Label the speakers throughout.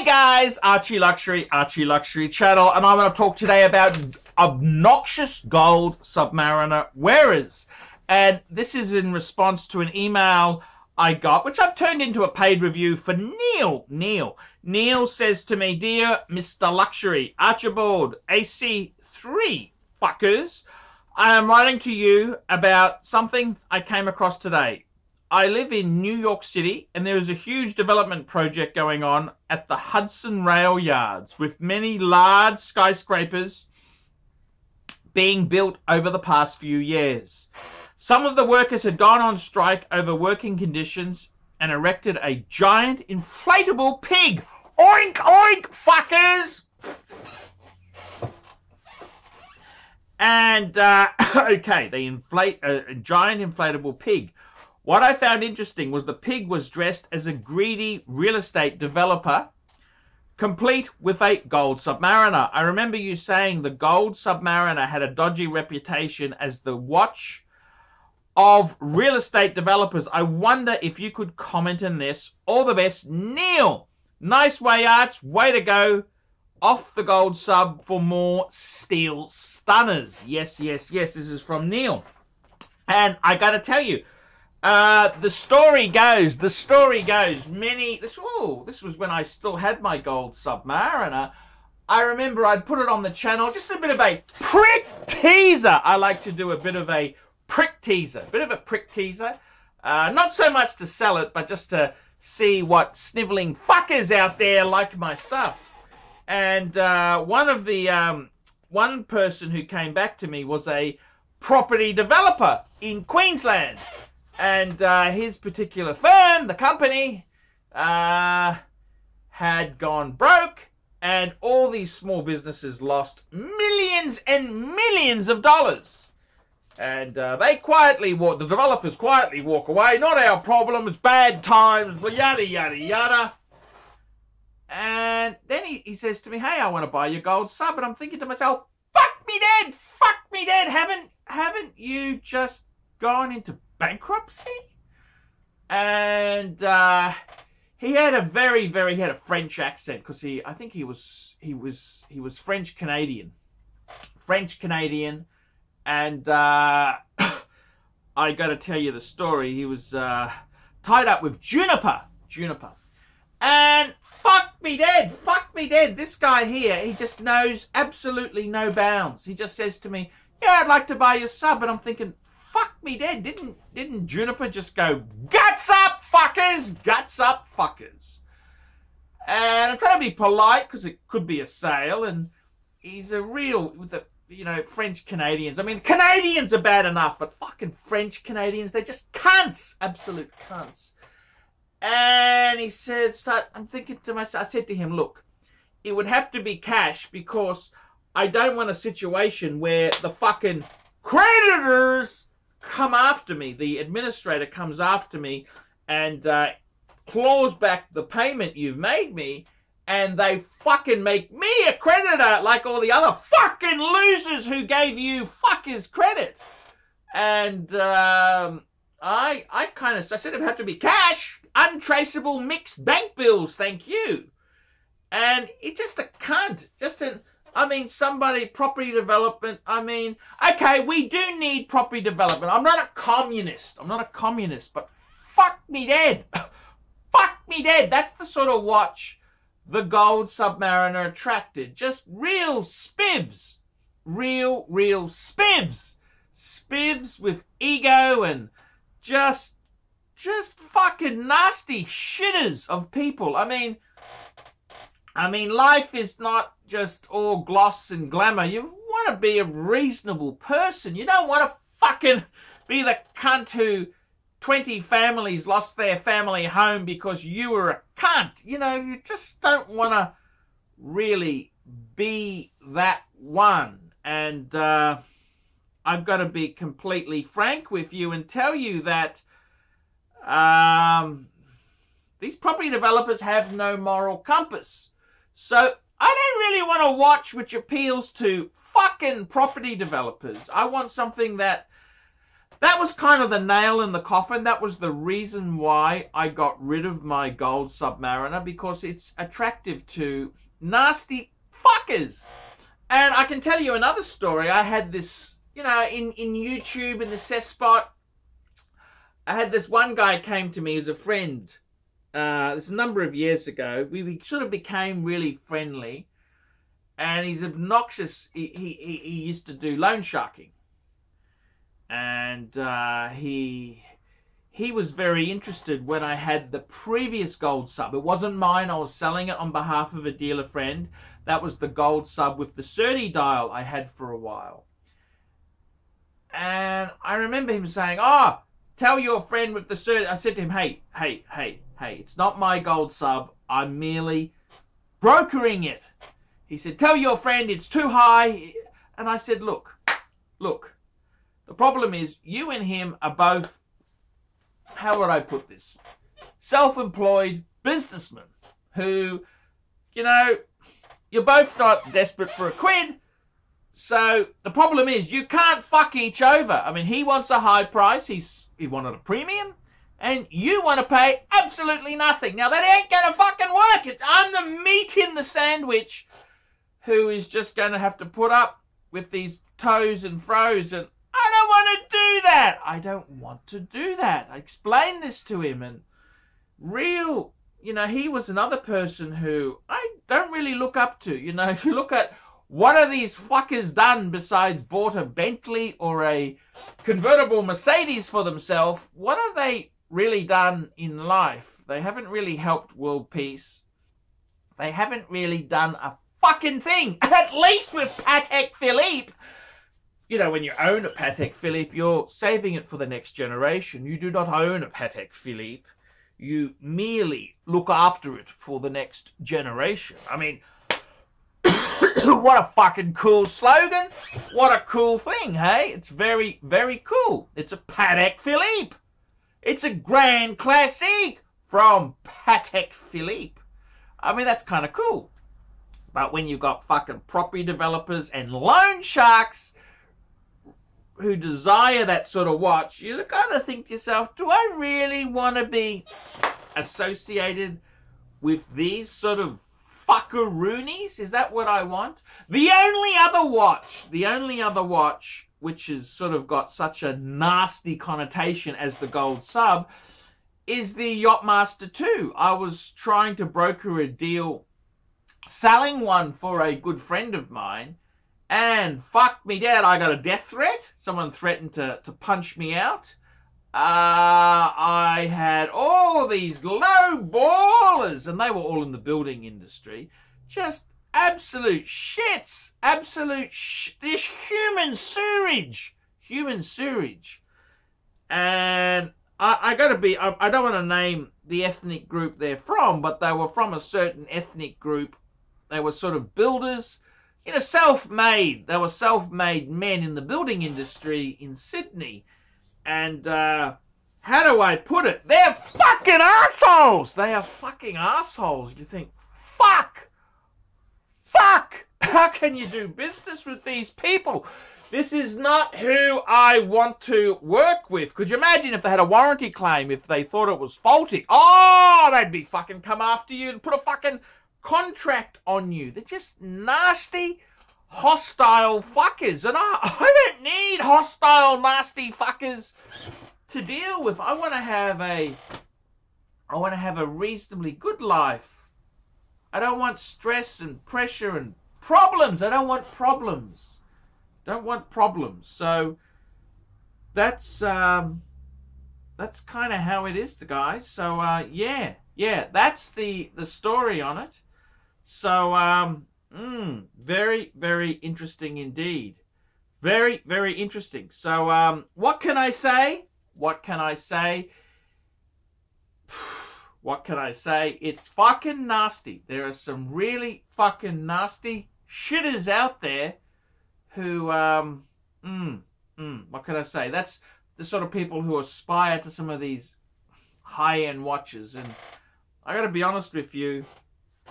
Speaker 1: guys, ArchieLuxury channel, and I'm going to talk today about obnoxious gold Submariner wearers. And this is in response to an email I got, which I've turned into a paid review for Neil. Neil says to me, "Dear Mr. Luxury, Archibald, AC3 fuckers, I am writing to you about something I came across today. I live in New York City, and there is a huge development project going on at the Hudson Rail Yards, with many large skyscrapers being built over the past few years. Some of the workers had gone on strike over working conditions and erected a giant inflatable pig. Oink, oink, fuckers! And, okay, they inflate a giant inflatable pig. What I found interesting was the pig was dressed as a greedy real estate developer, complete with a gold Submariner. I remember you saying the gold Submariner had a dodgy reputation as the watch of real estate developers. I wonder if you could comment on this. All the best, Neil. Nice way, Arch. Way to go. Off the gold sub for more steel stunners. Yes. This is from Neil. And I got to tell you, the story goes, this was when I still had my gold Submariner. I remember I'd put it on the channel, just a bit of a prick teaser. I like to do a bit of a prick teaser, not so much to sell it, but just to see what sniveling fuckers out there like my stuff. And one person who came back to me was a property developer in Queensland. And his particular firm, the company, had gone broke, and all these small businesses lost millions and millions of dollars. And the developers quietly walk away. Not our problem, it's bad times, yada, yada, yada. And then he says to me, "Hey, I want to buy your gold sub." And I'm thinking to myself, fuck me dead, haven't you just gone into bankruptcy? And he had a he had a French accent, because I think he was French Canadian, and I got to tell you the story. He was tied up with Juniper, and fuck me dead. This guy here, he just knows absolutely no bounds. He just says to me, "Yeah, I'd like to buy your sub," and I'm thinking, fuck me dead, didn't Juniper just go, "Guts up, fuckers! Guts up, fuckers!" And I'm trying to be polite, because it could be a sale, and he's a real, with the, French Canadians. I mean, Canadians are bad enough, but fucking French Canadians, they're just cunts, absolute cunts. And he says, I'm thinking to myself, I said to him, "Look, it would have to be cash, because I don't want a situation where the fucking creditors come after me, the administrator comes after me and claws back the payment you've made me, and they fucking make me a creditor like all the other fucking losers who gave you fuckers credit." And I said it would have to be cash, untraceable mixed bank bills, thank you. And it's just a cunt, somebody, property development, okay, we do need property development. I'm not a communist, but fuck me dead. That's the sort of watch the gold Submariner attracted. Just real spivs. Real spivs. Spivs with ego and just fucking nasty shitters of people. I mean, life is not just all gloss and glamour. You want to be a reasonable person. You don't want to fucking be the cunt who 20 families lost their family home because you were a cunt. You just don't want to really be that one. And I've got to be completely frank with you and tell you that these property developers have no moral compass. So I don't really want a watch which appeals to fucking property developers. I want something that that was kind of the nail in the coffin. That was the reason why I got rid of my gold Submariner, because it's attractive to nasty fuckers. And I can tell you another story. I had this, you know, in YouTube, in the cess spot, I had this one guy came to me as a friend. This a number of years ago. We sort of became really friendly. And he's obnoxious. He used to do loan sharking. And he was very interested when I had the previous gold sub. It wasn't mine. I was selling it on behalf of a dealer friend. That was the gold sub with the 30 dial I had for a while. And I remember him saying, oh, tell your friend with the 30. I said to him, hey, it's not my gold sub. I'm merely brokering it. He said, tell your friend it's too high. And I said, look, the problem is you and him are both, how would I put this, self-employed businessmen who, you know, you're both not desperate for a quid. So the problem is you can't fuck each over. I mean, he wants a high price. He wanted a premium. And you want to pay absolutely nothing. Now, that ain't going to fucking work. I'm the meat in the sandwich who is just going to have to put up with these toes and fro's. And I don't want to do that. I don't want to do that. I explained this to him. And you know, he was another person who I don't really look up to. You know, if you look at what are these fuckers done besides bought a Bentley or a convertible Mercedes for themselves, what have they really done in life? They haven't really helped world peace. They haven't really done a fucking thing. At least with Patek Philippe. You know, when you own a Patek Philippe, you're saving it for the next generation. You do not own a Patek Philippe. You merely look after it for the next generation. I mean, what a fucking cool slogan. What a cool thing, hey? It's very, very cool. It's a Patek Philippe. It's a Grand Classique from Patek Philippe. I mean, that's kind of cool. But when you've got fucking property developers and loan sharks who desire that sort of watch, you kind of think to yourself, do I really want to be associated with these sort of fuckaroonies? Is that what I want? The only other watch which has sort of got such a nasty connotation as the gold sub is the Yachtmaster 2. I was trying to broker a deal selling one for a good friend of mine, and fuck me dead, I got a death threat. Someone threatened to punch me out. I had all these low ballers, and they were all in the building industry. Just absolute shits. This human sewage. And I don't want to name the ethnic group they're from, but they were from a certain ethnic group. They were sort of builders. You know, self-made. They were self-made men in the building industry in Sydney. And how do I put it? They're fucking assholes. They are fucking assholes. You think, fuck. How can you do business with these people? This is not who I want to work with. Could you imagine if they had a warranty claim, if they thought it was faulty? Oh, they'd be fucking come after you and put a fucking contract on you. They're just nasty, hostile fuckers. And I don't need hostile, nasty fuckers to deal with. I want to have a reasonably good life. I don't want stress and pressure and problems. I don't want problems. So that's kind of how it is, the guys. So yeah, that's the story on it. So very, very interesting indeed. Very, very interesting. So what can I say? It's fucking nasty. There are some really fucking nasty shitters out there who, what can I say? That's the sort of people who aspire to some of these high-end watches. And I gotta be honest with you,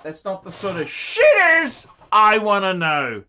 Speaker 1: that's not the sort of shitters I want to know.